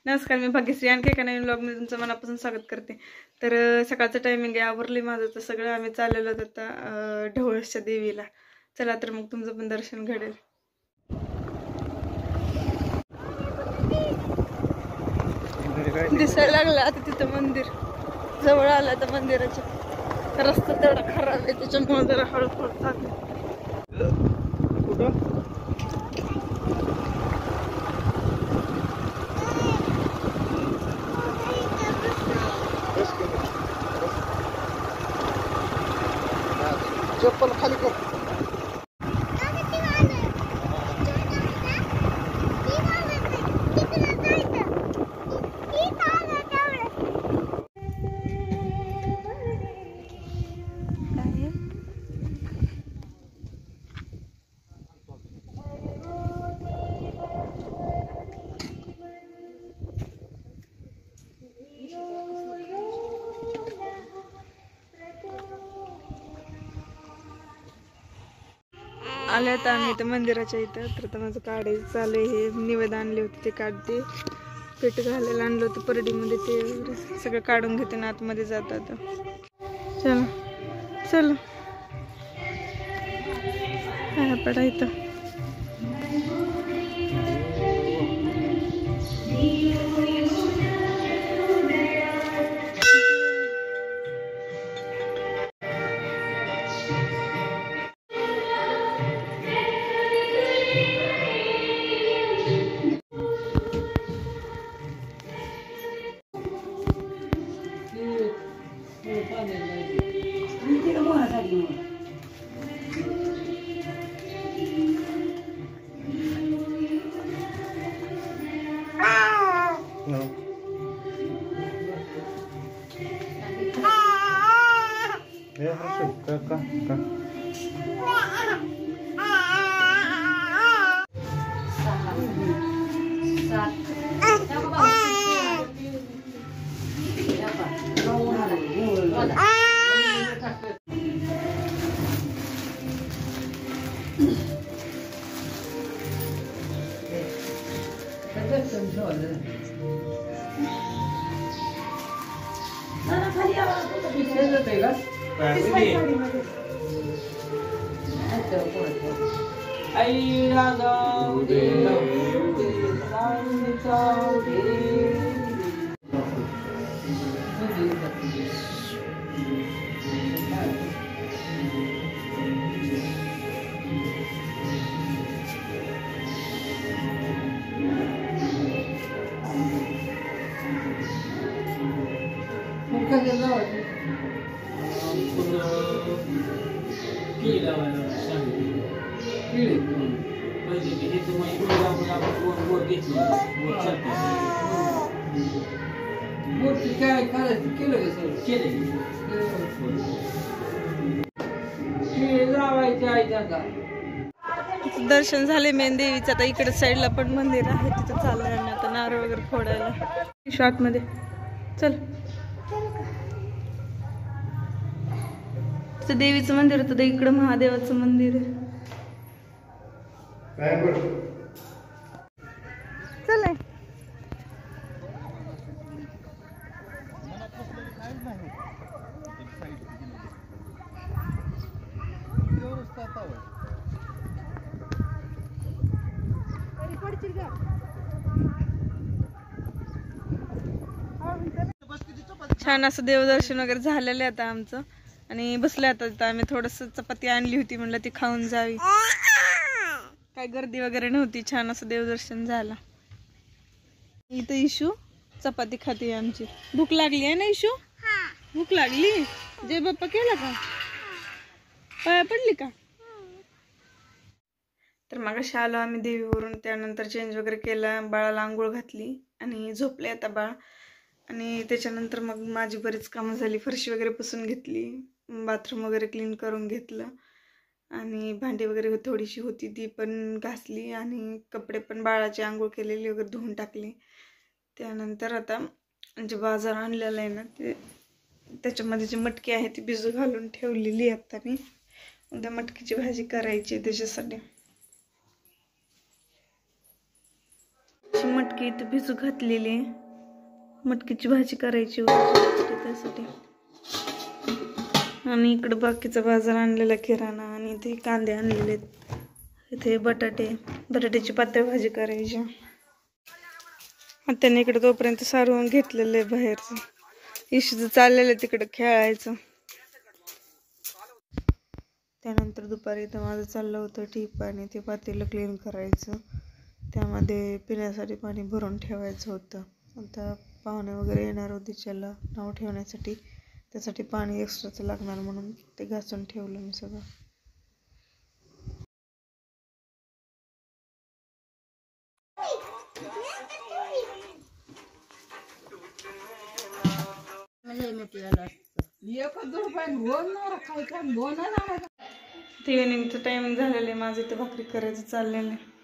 नमस्कार, मी भाग्यश्री आणखी एका नवीन व्लॉगमध्ये तुमचं मनापासून स्वागत करते. तर सकाळचं टायमिंग आहे, आवरले माझं तर सगळं. आम्ही चाललेलो आता ढवळसच्या देवीला. चला तर मग तुमचं पण दर्शन घडेल. दिसायला लागलं आता तिथं मंदिर, जवळ आलं आता मंदिराच्या. रस्ता तेवढा खराब आहे त्याच्यामुळे जरा हळूहळू चालले. कुठं चप्पल खाली कर. आले आता आम्ही इथं मंदिराच्या इथं. तर आता माझं काढायचं चालू आहे. हे निवेद आणले होते ते काढते. पीठ घालायला आणलं होतं परडीमध्ये, ते सगळं काढून घेते ना आतमध्ये जात आता. चला चला काय पडा इथं. दर्शन झाले मेन देवीचं. आता इकडे साईडला पण मंदिर आहे, तिथं चाललंय आणि आता नारळ वगैरे फोडायला आतमध्ये. चल, तिथं देवीचं मंदिर होतं, इकडं महादेवाचं मंदिर आहे. चल छान असं देवदर्शन वगैरे झालेलं आहे आता आमचं. आणि बसले आता आम्ही. थोडस चपाती आणली होती, म्हणलं ती खाऊन जावी. काय गर्दी वगैरे नव्हती, छान असं देवदर्शन झालं. इथं इशू चपाती खाते आमची. भूक लागली आहे ना इशू? भूक लागली. जय बाप्पा केला का? पाया पडली का? तर मगाशी आलो आम्ही देवीवरून. त्यानंतर चेंज वगैरे केला, बाळाला आंघोळ घातली आणि झोपले आता बाळ. आणि त्याच्यानंतर मग माझी बरीच कामं झाली. फरशी वगैरे पुसून घेतली, बाथरूम वगैरे क्लीन करून घेतलं आणि भांडी वगैरे थोडीशी होती ती पण घासली आणि कपडे पण बाळाची आंघोळ केलेली वगैरे धुवून टाकली. त्यानंतर आता जे बाजार आणलेलं आहे ना, ते त्याच्यामध्ये जी मटकी आहे ती भिजू घालून ठेवलेली आहे. आता मी उद्या मटकीची भाजी करायची त्याच्यासाठी. थोडीशी मटकी इथे भिजू घातलेली आहे. मटकीची भाजी करायची होती त्यासाठी. आणि इकडे बाकीचा बाजार आणलेला किराणा आणि इथे कांदे आणलेले आहेत. इथे बटाट्याची पातळ भाजी करायची. त्याने इकडे तोपर्यंत सारवून घेतलेलं आहे बाहेरचं. इशूचं चाललेलं तिकडे खेळायचं. त्यानंतर दुपारी इथं माझं चाललं होतं टीप आणि ते पातेलं क्लीन करायचं. त्यामध्ये पिण्यासाठी पाणी भरून ठेवायचं होतं. आता पाहुणे वगैरे येणार होते त्याला नाव ठेवण्यासाठी. त्यासाठी पाणी एक्स्ट्राचं लागणार म्हणून ते घासून ठेवलं मी सगळं. इव्हिनिंगचं टायमिंग झालेलं आहे माझं. इथं भाकरी करायचं चाललेलं आहे.